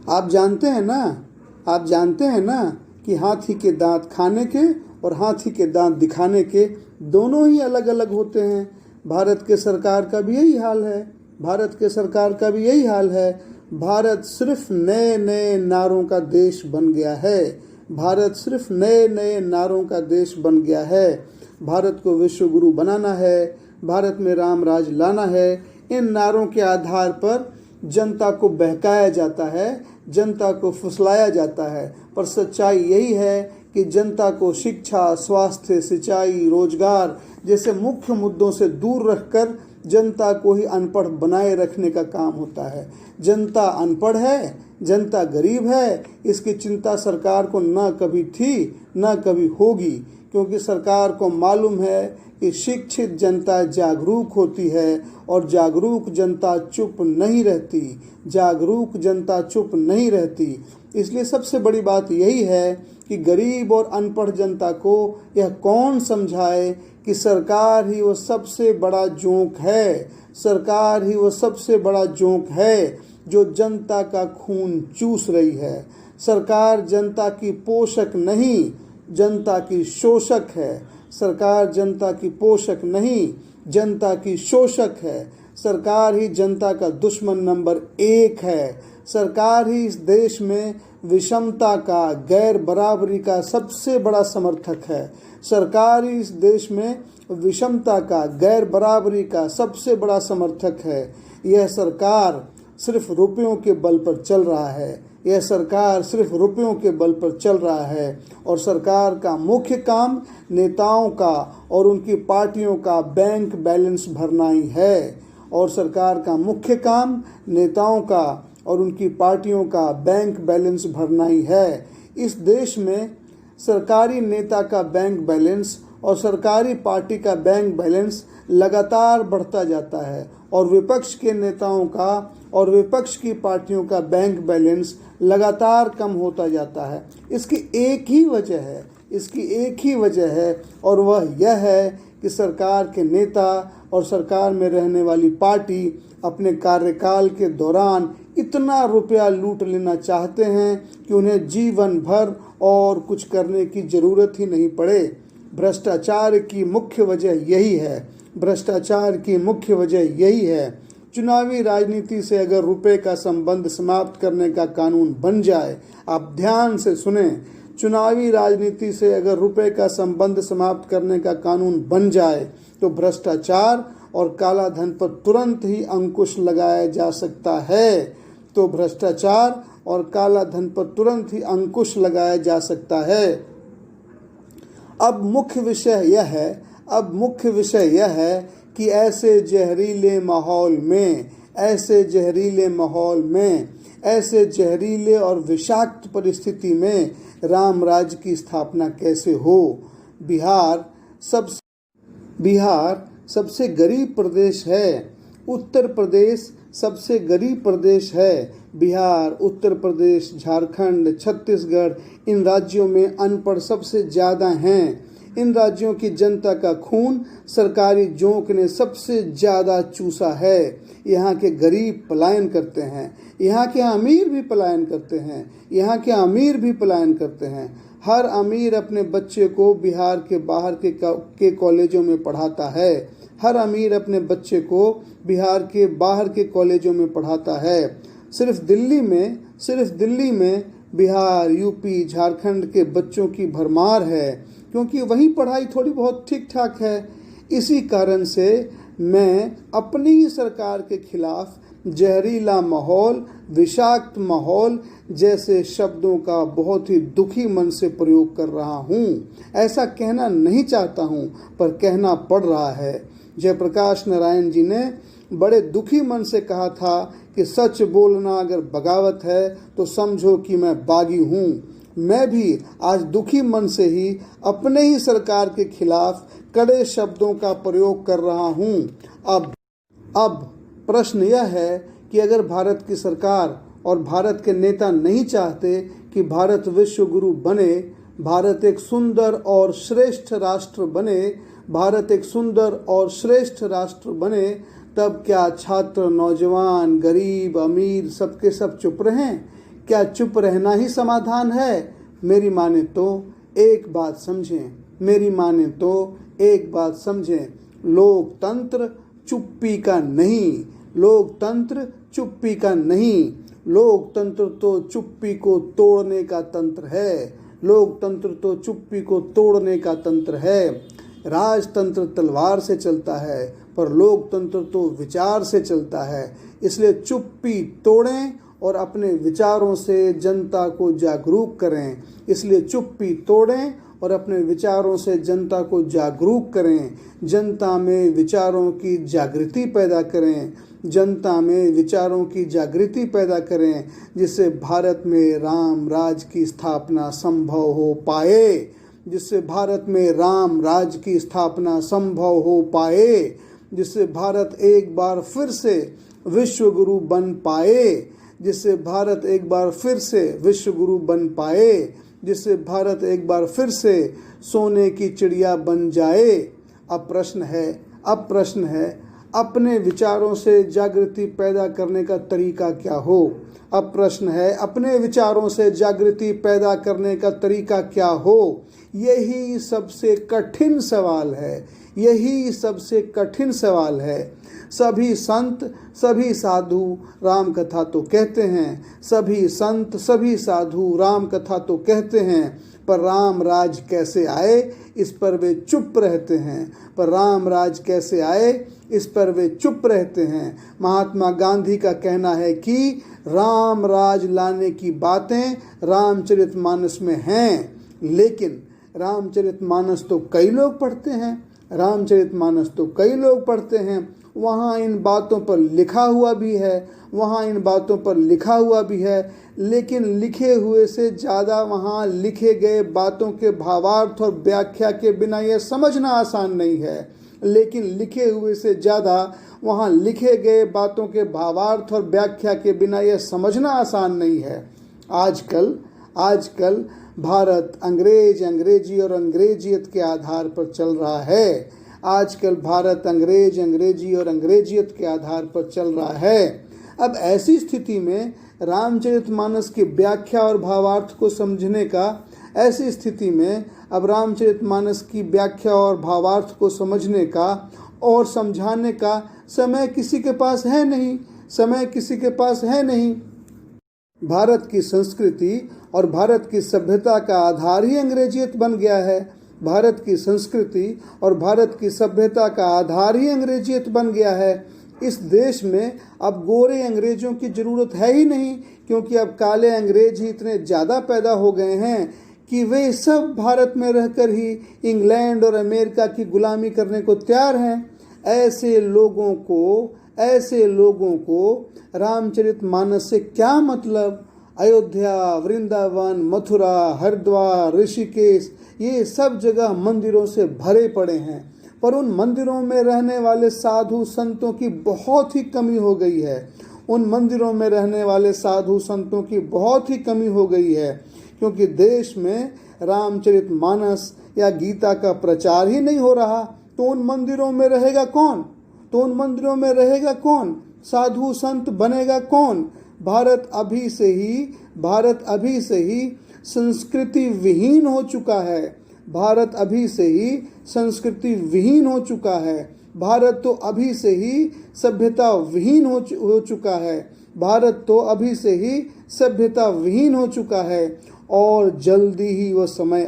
आप जानते हैं ना कि हाथी के दांत खाने के और हाथी के दांत दिखाने के दोनों ही अलग अलग होते हैं। भारत के सरकार का भी यही हाल है। भारत सिर्फ नए नए नारों का देश बन गया है। भारत को विश्व गुरु बनाना है, भारत में राम राज लाना है। इन नारों के आधार पर जनता को बहकाया जाता है, जनता को फुसलाया जाता है, पर सच्चाई यही है कि जनता को शिक्षा, स्वास्थ्य, सिंचाई, रोजगार जैसे मुख्य मुद्दों से दूर रखकर जनता को ही अनपढ़ बनाए रखने का काम होता है। जनता अनपढ़ है, जनता गरीब है, इसकी चिंता सरकार को न कभी थी न कभी होगी, क्योंकि सरकार को मालूम है कि शिक्षित जनता जागरूक होती है और जागरूक जनता चुप नहीं रहती। इसलिए सबसे बड़ी बात यही है कि गरीब और अनपढ़ जनता को यह कौन समझाए कि सरकार ही वो सबसे बड़ा जोंक है जो जनता का खून चूस रही है। सरकार जनता की पोषक नहीं, जनता की शोषक है। सरकार जनता की पोषक नहीं, जनता की शोषक है। सरकार ही जनता का दुश्मन नंबर 1 है। सरकार ही इस देश में विषमता का, गैर बराबरी का सबसे बड़ा समर्थक है। सरकार ही इस देश में विषमता का, गैर बराबरी का सबसे बड़ा समर्थक है। यह सरकार सिर्फ रुपयों के बल पर चल रहा है और सरकार का मुख्य काम नेताओं का और उनकी पार्टियों का बैंक बैलेंस भरना ही है। इस देश में सरकारी नेता का बैंक बैलेंस और सरकारी पार्टी का बैंक बैलेंस लगातार बढ़ता जाता है और विपक्ष के नेताओं का और विपक्ष की पार्टियों का बैंक बैलेंस लगातार कम होता जाता है। इसकी एक ही वजह है और वह यह है कि सरकार के नेता और सरकार में रहने वाली पार्टी अपने कार्यकाल के दौरान इतना रुपया लूट लेना चाहते हैं कि उन्हें जीवन भर और कुछ करने की जरूरत ही नहीं पड़े। भ्रष्टाचार की मुख्य वजह यही है। चुनावी राजनीति से अगर रुपए का संबंध समाप्त करने का कानून बन जाए, आप ध्यान से सुने, चुनावी राजनीति से अगर रुपए का संबंध समाप्त करने का कानून बन जाए तो भ्रष्टाचार और काला धन पर तुरंत ही अंकुश लगाया जा सकता है। अब मुख्य विषय यह है कि ऐसे जहरीले और विषाक्त परिस्थिति में राम राज्य की स्थापना कैसे हो। बिहार सबसे गरीब प्रदेश है। उत्तर प्रदेश सबसे गरीब प्रदेश है। बिहार, उत्तर प्रदेश, झारखंड, छत्तीसगढ़, इन राज्यों में अनपढ़ सबसे ज़्यादा हैं। इन राज्यों की जनता का खून सरकारी जोंक ने सबसे ज़्यादा चूसा है। यहाँ के गरीब पलायन करते हैं, यहाँ के अमीर भी पलायन करते हैं। हर अमीर अपने बच्चे को बिहार के बाहर के कॉलेजों में पढ़ाता है। सिर्फ दिल्ली में बिहार, यूपी, झारखंड के बच्चों की भरमार है, क्योंकि वहीं पढ़ाई थोड़ी बहुत ठीक ठाक है। इसी कारण से मैं अपनी ही सरकार के खिलाफ जहरीला माहौल, विषाक्त माहौल जैसे शब्दों का बहुत ही दुखी मन से प्रयोग कर रहा हूँ। ऐसा कहना नहीं चाहता हूँ, पर कहना पड़ रहा है। जयप्रकाश नारायण जी ने बड़े दुखी मन से कहा था कि सच बोलना अगर बगावत है तो समझो कि मैं बागी हूँ। मैं भी आज दुखी मन से ही अपने ही सरकार के खिलाफ कड़े शब्दों का प्रयोग कर रहा हूँ। अब प्रश्न यह है कि अगर भारत की सरकार और भारत के नेता नहीं चाहते कि भारत विश्व गुरु बने, भारत एक सुंदर और श्रेष्ठ राष्ट्र बने, तब क्या छात्र, नौजवान, गरीब, अमीर सबके सब चुप रहें? क्या चुप रहना ही समाधान है? मेरी माने तो एक बात समझें, मेरी माने तो एक बात समझें, लोकतंत्र चुप्पी का नहीं, लोकतंत्र चुप्पी का नहीं, लोकतंत्र तो चुप्पी को तोड़ने का तंत्र है, लोकतंत्र तो चुप्पी को तोड़ने का तंत्र है। राजतंत्र तलवार से चलता है, पर लोकतंत्र तो विचार से चलता है। इसलिए चुप्पी तोड़ें और अपने विचारों से जनता को जागरूक करें। इसलिए चुप्पी तोड़ें और अपने विचारों से जनता को जागरूक करें। जनता में विचारों की जागृति पैदा करें, जनता में विचारों की जागृति पैदा करें, जिससे भारत में राम राज की स्थापना संभव हो पाए, जिससे भारत में राम राज की स्थापना संभव हो पाए, जिससे भारत एक बार फिर से विश्व गुरु बन पाए, जिससे भारत एक बार फिर से विश्व गुरु बन पाए, जिससे भारत एक बार फिर से सोने की चिड़िया बन जाए। अब प्रश्न है अपने विचारों से जागृति पैदा करने का तरीका क्या हो? अब प्रश्न है अपने विचारों से जागृति पैदा करने का तरीका क्या हो? यही सबसे कठिन सवाल है, यही सबसे कठिन सवाल है। सभी संत सभी साधु राम कथा तो कहते हैं, सभी संत सभी साधु राम कथा तो कहते हैं, पर राम राज कैसे आए इस पर वे चुप रहते हैं, पर राम राज कैसे आए इस पर वे चुप रहते हैं। महात्मा गांधी का कहना है कि राम राज लाने की बातें रामचरितमानस में हैं, लेकिन रामचरितमानस तो कई लोग पढ़ते हैं, रामचरितमानस तो कई लोग पढ़ते हैं, वहाँ इन बातों पर लिखा हुआ भी है, वहाँ इन बातों पर लिखा हुआ भी है, लेकिन लिखे हुए से ज़्यादा वहाँ लिखे गए बातों के भावार्थ और व्याख्या के बिना यह समझना आसान नहीं है, लेकिन लिखे हुए से ज़्यादा वहाँ लिखे गए बातों के भावार्थ और व्याख्या के बिना यह समझना आसान नहीं है। आजकल भारत अंग्रेजी और अंग्रेजियत के आधार पर चल रहा है। आजकल भारत अंग्रेजी और अंग्रेजियत के आधार पर चल रहा है। अब ऐसी स्थिति में रामचरितमानस की व्याख्या और भावार्थ को समझने का, ऐसी स्थिति में अब रामचरितमानस की व्याख्या और भावार्थ को समझने का और समझाने का समय किसी के पास है नहीं, समय किसी के पास है नहीं। भारत की संस्कृति और भारत की सभ्यता का आधार ही अंग्रेजियत बन गया है। भारत की संस्कृति और भारत की सभ्यता का आधार ही अंग्रेजियत बन गया है। इस देश में अब गोरे अंग्रेजों की ज़रूरत है ही नहीं, क्योंकि अब काले अंग्रेज ही इतने ज़्यादा पैदा हो गए हैं कि वे सब भारत में रहकर ही इंग्लैंड और अमेरिका की गुलामी करने को तैयार हैं। ऐसे लोगों को रामचरितमानस से क्या मतलब? अयोध्या, वृंदावन, मथुरा, हरिद्वार, ऋषिकेश, ये सब जगह मंदिरों से भरे पड़े हैं, पर उन मंदिरों में रहने वाले साधु संतों की बहुत ही कमी हो गई है। उन मंदिरों में रहने वाले साधु संतों की बहुत ही कमी हो गई है, क्योंकि देश में रामचरितमानस या गीता का प्रचार ही नहीं हो रहा। तो उन मंदिरों में रहेगा कौन? साधु संत बनेगा कौन? भारत अभी से ही संस्कृति विहीन हो चुका है। भारत अभी से ही संस्कृति विहीन हो चुका है। भारत तो अभी से ही सभ्यता विहीन हो चुका है। भारत तो अभी से ही सभ्यता विहीन हो चुका है। और जल्दी ही वह समय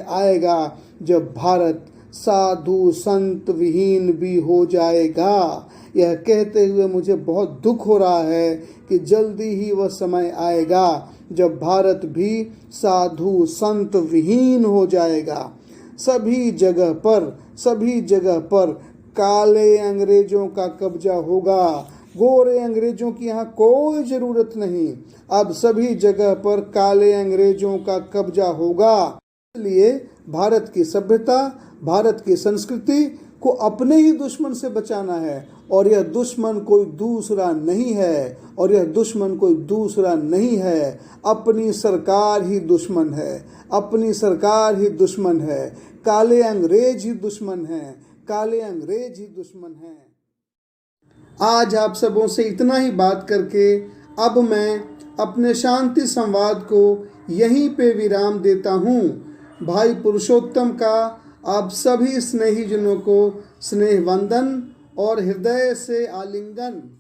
आएगा जब भारत साधु संत विहीन भी हो जाएगा। यह कहते हुए मुझे बहुत दुख हो रहा है कि जल्दी ही वह समय आएगा जब भारत भी साधु संत विहीन हो जाएगा। सभी जगह पर काले अंग्रेजों का कब्जा होगा, गोरे अंग्रेजों की यहाँ कोई ज़रूरत नहीं। अब सभी जगह पर काले अंग्रेजों का कब्जा होगा। इसलिए भारत की सभ्यता, भारत की संस्कृति को अपने ही दुश्मन से बचाना है, और यह दुश्मन कोई दूसरा नहीं है, अपनी सरकार ही दुश्मन है, काले अंग्रेज ही दुश्मन है। आज आप सबों से इतना ही बात करके अब मैं अपने शांति संवाद को यहीं पे विराम देता हूँ। भाई पुरुषोत्तम का आप सभी स्नेहीजनों को स्नेह वंदन और हृदय से आलिंगन।